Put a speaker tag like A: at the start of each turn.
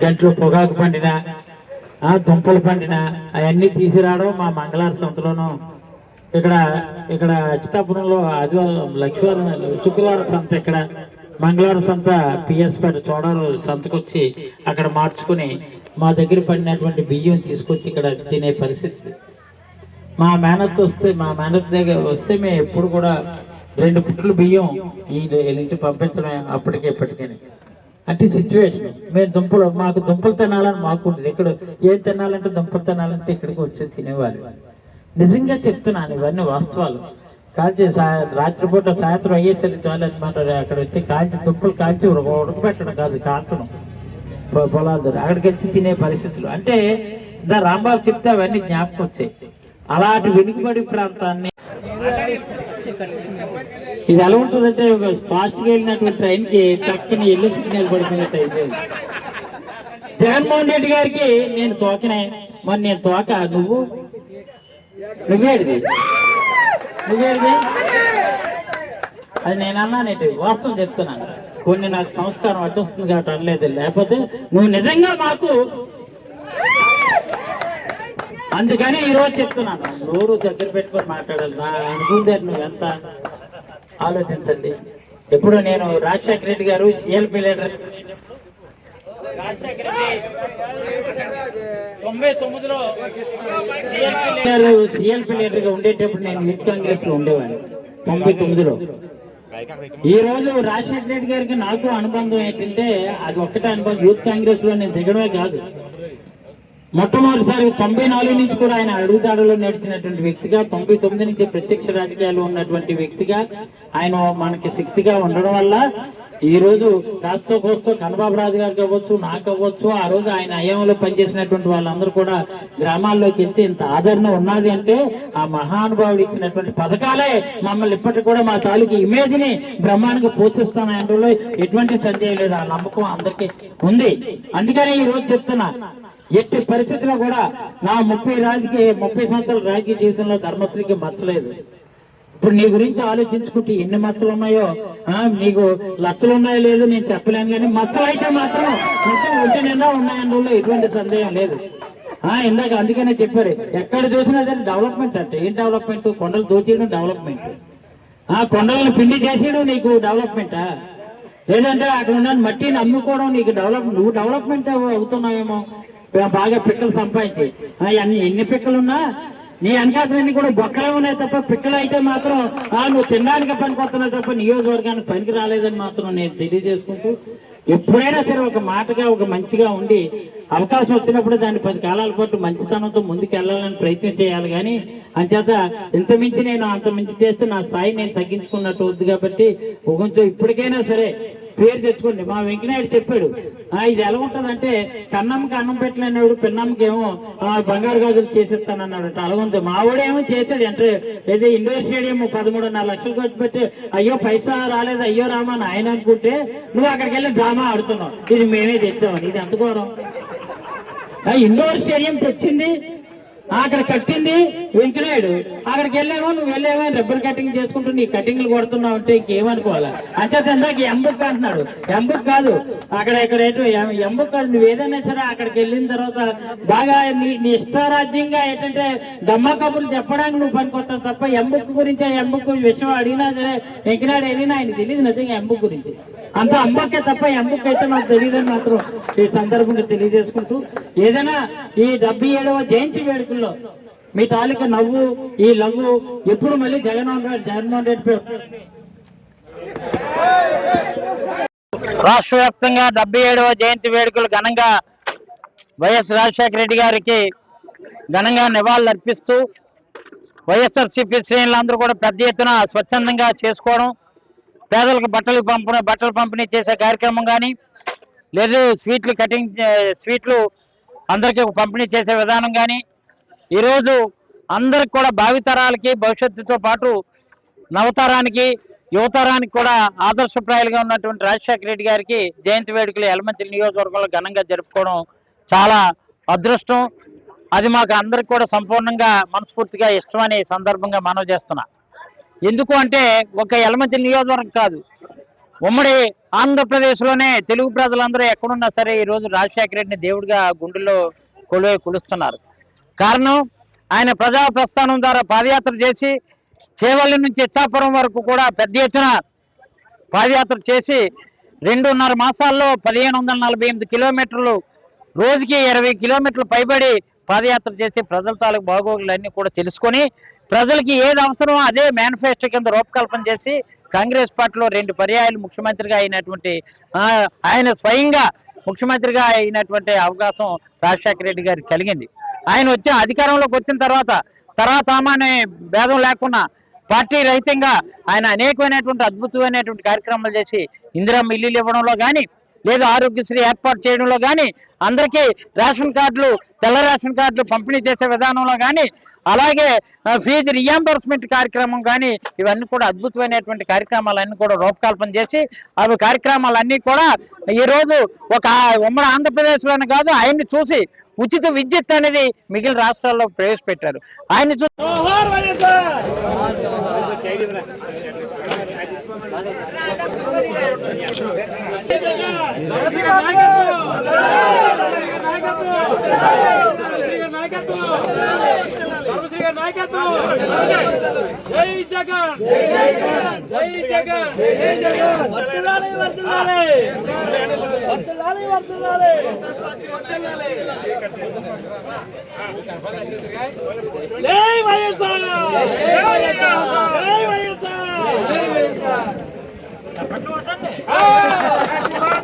A: గంటలు పొగాకు పండిన దుంపలు పండిన అవన్నీ తీసుకురావడం మా మంగళవారం సంతలోనూ ఇక్కడ అచ్చితాపురంలో ఆదివారం లక్ష్మీవారం శుక్రవారం సంత, ఇక్కడ మంగళవారం సంత పిఎస్ పేట చోడారు సంతకొచ్చి అక్కడ మార్చుకుని మా దగ్గర పడినటువంటి బియ్యం తీసుకొచ్చి ఇక్కడ తినే పరిస్థితి. మా మేనత్ దగ్గర వస్తే మేము ఎప్పుడు కూడా 2 పుట్లు బియ్యం ఇంటికి పంపించడం అప్పటికే ఇప్పటికని. అంటే సిచ్యువేషన్. మేము మాకు దుంపలు తినాలని మాకు ఉంటుంది. ఇక్కడ ఏం తినాలంటే దుంపలు తినాలంటే ఇక్కడికి వచ్చి తినేవాళ్ళు. నిజంగా చెప్తున్నాను, ఇవన్నీ వాస్తవాలు. కాల్చి రాత్రిపూట సాయంత్రం అయ్యేసరికి చాలన్నమాట. అక్కడ వచ్చి దుంపలు కాల్చి ఉడకబెట్టడం కాదు, కాల్చడం పొలాలు అక్కడికి వచ్చి తినే పరిస్థితులు. అంటే రాంబాబు చెప్తే అవన్నీ జ్ఞాపకం వచ్చాయి. అలాంటి వెనుకబడి ప్రాంతాన్ని ఇది ఎలా ఉంటుందంటే ఫాస్ట్గా వెళ్ళినటువంటి ట్రైన్కి టక్కుని ఎల్లో సిగ్నల్ పడిపోయినట్టు అయిపోయింది. జగన్మోహన్ రెడ్డి గారికి నేను తోకనే, మరి నేను తోక, నువ్వేడిది అది నేను అన్నానేంటి, వాస్తవం చెప్తున్నాను. కొన్ని నాకు సంస్కారం అడ్డొస్తుంది కాబట్టి అనలేదు. లేకపోతే నువ్వు నిజంగా మాకు, అందుకని ఈరోజు చెప్తున్నాను, నోరు దగ్గర పెట్టుకొని మాట్లాడాలి. నా అనుకుందే నువ్వెంత ఆలోచించండి. ఎప్పుడు నేను రాజశేఖర రెడ్డి గారు సిఎల్పి లీడర్ 99లో సిఎల్పి లీడర్ గా ఉండేటప్పుడు నేను యూత్ కాంగ్రెస్ లో ఉండేవాడిని 99లో. ఈ రోజు రాజశేఖర రెడ్డి గారికి నాకు అనుబంధం ఏంటంటే అది ఒక్కటే అనుబంధం. యూత్ కాంగ్రెస్ లో నేను దిగడమే కాదు, మొట్టమొదటిసారి 94 నుంచి కూడా ఆయన అడుగుదాడులో నడిచినటువంటి వ్యక్తిగా, 99 నుంచి ప్రత్యక్ష రాజకీయాలు ఉన్నటువంటి వ్యక్తిగా ఆయన మనకి శక్తిగా ఉండడం వల్ల ఈ రోజు కాస్తో కోస్తో కన్నబాబు రాజు గారికి అవ్వచ్చు, నాకు అవ్వచ్చు, ఆ రోజు ఆయన అయ్యంలో పనిచేసినటువంటి వాళ్ళందరూ కూడా గ్రామాల్లోకి వెళ్తే ఇంత ఆదరణ ఉన్నది అంటే ఆ మహానుభావుడు ఇచ్చినటువంటి పథకాలే మమ్మల్ని ఇప్పటికి కూడా మా తాలూకు ఇమేజ్ ని బ్రహ్మాండంగా పోషిస్తానంటే ఎటువంటి సందేహం లేదు. ఆ నమ్మకం అందరికీ ఉంది. అందుకని ఈ రోజు చెప్తున్నా, ఎట్టి పరిస్థితిలో కూడా నా 30 సంవత్సరాల రాజకీయ జీవితంలో ధర్మశ్రీకి మచ్చలేదు. ఇప్పుడు నీ గురించి ఆలోచించుకుంటే ఎన్ని మచ్చలు ఉన్నాయో, నీకు లచ్చలు ఉన్నాయో లేదో నేను చెప్పలేను, కానీ మచ్చలు అయితే మాత్రం ఒంటి నిండా ఉన్నాయన్న ఎటువంటి సందేహం లేదు. ఇందాక అందుకనే చెప్పారు, ఎక్కడ చూసినా సరే డెవలప్మెంట్ అంటే ఏం డెవలప్మెంట్? కొండలు దోచేయడం డెవలప్మెంట్, కొండలను పిండి చేసేయడం నీకు డెవలప్మెంటా? లేదంటే అక్కడ ఉన్న మట్టిని అమ్ముకోవడం నీకు నువ్వు డెవలప్మెంట్ అవుతున్నావేమో. బాగా పిక్కలు సంపాదించి ఎన్ని పిక్కలున్నా నీ వెనకాతలన్నీ కూడా బొక్కలే ఉన్నాయి తప్ప, పిక్కలు అయితే మాత్రం నువ్వు తినడానికి పనికొస్తున్నావు తప్ప నియోజకవర్గానికి పనికి రాలేదని మాత్రం నేను తెలియజేసుకుంటూ, ఎప్పుడైనా సరే ఒక మాటగా ఒక మంచిగా ఉండి అవకాశం వచ్చినప్పుడు దాన్ని 10 కాలాల పాటు మంచితనంతో ముందుకు వెళ్ళాలని ప్రయత్నం చేయాలి. కానీ అంచేత ఇంతమించి నేను అంతమించి చేస్తే నా స్థాయి నేను తగ్గించుకున్నట్టు వద్దు. కాబట్టి కొంచెం ఇప్పటికైనా సరే పేరు తెచ్చుకోండి. మా వెంకనాయుడు చెప్పాడు, ఇది ఎలా ఉంటుందంటే కన్నమ్మకి అన్నం పెట్టలేనాడు, పిన్నమ్మకి ఏమో బంగారు గాజులు చేసేస్తానన్నాడు. అలాగుంది. మా వాడేమో చేశాడు. అంటే ఏదో ఇండోర్ స్టేడియం 13.5 లక్షలు ఖర్చు పెట్టి అయ్యో పైసా రాలేదు అయ్యో రామా అని ఆయన అనుకుంటే నువ్వు అక్కడికి వెళ్ళి డ్రామా ఆడుతున్నావు, ఇది మేమే తెచ్చామని. ఇది ఎంత ఘోరం! ఇండోర్ స్టేడియం తెచ్చింది, అక్కడ కట్టింది వెంకనాయుడు. అక్కడికి వెళ్ళామో నువ్వు వెళ్ళామో రబ్బర్ కటింగ్ చేసుకుంటూ నీ కటింగ్లు కొడుతున్నావు అంటే ఇంకేమనుకోవాలా? అంచేత ఇందాక ఎంబుక్ అంటున్నాడు. ఎంబుక్ కాదు, అక్కడ ఎంబుక్ కాదు. నువ్వు ఏదైనా సరే అక్కడికి వెళ్ళిన తర్వాత బాగా నీ ఇష్టారాజ్యంగా ఏంటంటే దమ్మా కబుర్లు చెప్పడానికి నువ్వు పనికొస్తావు తప్ప ఎంబుక్ గురించి ఎంబుక్ విషయం అడిగినా సరే వెంకనాయుడు వెళ్ళినా ఆయన తెలియదు నిజంగా ఎంబుక్ గురించి. అంత అమ్మకే తప్ప ఎంబుక్ అయితే నాకు తెలియదని మాత్రం ఈ సందర్భంగా తెలియజేసుకుంటూ, ఏదైనా ఈ 77వ జయంతి వేడుకల్లో మీ తాలూకా నవ్వు ఈ లవ్వు ఎప్పుడు మళ్ళీ జగన్మోహన్ రెడ్డి
B: రాష్ట్ర వ్యాప్తంగా 77వ జయంతి వేడుకలు ఘనంగా వైఎస్ రాజశేఖర రెడ్డి గారికి ఘనంగా నివాళులు అర్పిస్తూ వైఎస్ఆర్సీపీ శ్రేణులందరూ కూడా పెద్ద ఎత్తున స్వచ్ఛందంగా చేసుకోవడం, పేదలకు బట్టలు పంపిణీ చేసే కార్యక్రమం కానీ, లేదు స్వీట్లు అందరికీ పంపిణీ చేసే విధానం కానీ, ఈరోజు అందరికి కూడా భావితరాలకి భవిష్యత్తుతో పాటు నవతరానికి యువతరానికి కూడా ఆదర్శప్రాయాలుగా ఉన్నటువంటి రాజశేఖర రెడ్డి గారికి జయంతి వేడుకలు యలమంచిలి నియోజకవర్గంలో ఘనంగా జరుపుకోవడం చాలా అదృష్టం. అది మాకు అందరికి కూడా సంపూర్ణంగా మనస్ఫూర్తిగా ఇష్టమని సందర్భంగా మనవి చేస్తున్నా. ఎందుకు అంటే ఒక యలమంచిలి నియోజకవర్గం కాదు, ఉమ్మడి ఆంధ్రప్రదేశ్లోనే తెలుగు ప్రజలందరూ ఎక్కడున్నా సరే ఈరోజు రాజశేఖర రెడ్డిని దేవుడిగా గుండెల్లో కొలుస్తున్నారు. కారణం ఆయన ప్రజా ప్రస్థానం ద్వారా పాదయాత్ర చేసి చేవల్లి నుంచి ఇచ్చాపురం వరకు కూడా పెద్ద ఎత్తున పాదయాత్ర చేసి 2.5 మాసాల్లో 1548 కిలోమీటర్లు, రోజుకి 20 కిలోమీటర్లు పైబడి పాదయాత్ర చేసి ప్రజల తాలూకు బాగోగులన్నీ కూడా తెలుసుకొని ప్రజలకి ఏది అవసరమో అదే మేనిఫెస్టో కింద రూపకల్పన చేసి కాంగ్రెస్ పార్టీలో 2 పర్యాయాలు ముఖ్యమంత్రిగా అయినటువంటి ఆయన స్వయంగా ముఖ్యమంత్రిగా అయినటువంటి అవకాశం రాజశేఖర రెడ్డి గారికి కలిగింది. ఆయన అధికారంలోకి వచ్చిన తర్వాత అనే భేదం లేకుండా పార్టీ రహితంగా ఆయన అనేకమైనటువంటి అద్భుతమైనటువంటి కార్యక్రమాలు చేసి ఇందిరమ్మ ఇల్లులు ఇవ్వడంలో కానీ, లేదా ఆరోగ్యశ్రీ ఏర్పాటు చేయడంలో కానీ, అందరికీ రేషన్ కార్డులు, తెల్ల రేషన్ కార్డులు పంపిణీ చేసే విధానంలో కానీ, అలాగే ఫీజు రియంబర్స్మెంట్ కార్యక్రమం కానీ, ఇవన్నీ కూడా అద్భుతమైనటువంటి కార్యక్రమాలన్నీ కూడా రూపకల్పన చేసి అవి కార్యక్రమాలన్నీ కూడా ఈరోజు ఒక ఉమ్మడి ఆంధ్రప్రదేశ్లోనే కాదు, ఆయన్ని చూసి ఉచిత విద్యుత్ అనేది మిగిలిన రాష్ట్రాల్లో ప్రవేశపెట్టారు. ఆయన
C: జై జగన్, జై జగన్, జై జగన్, జై జగన్, వర్ధిల్లాలి, వర్ధిల్లాలి, వర్ధిల్లాలి, వర్ధిల్లాలి, జై వైఎస్ఆర్, జై వైఎస్ఆర్, జై వైఎస్ఆర్, జై వైఎస్ఆర్.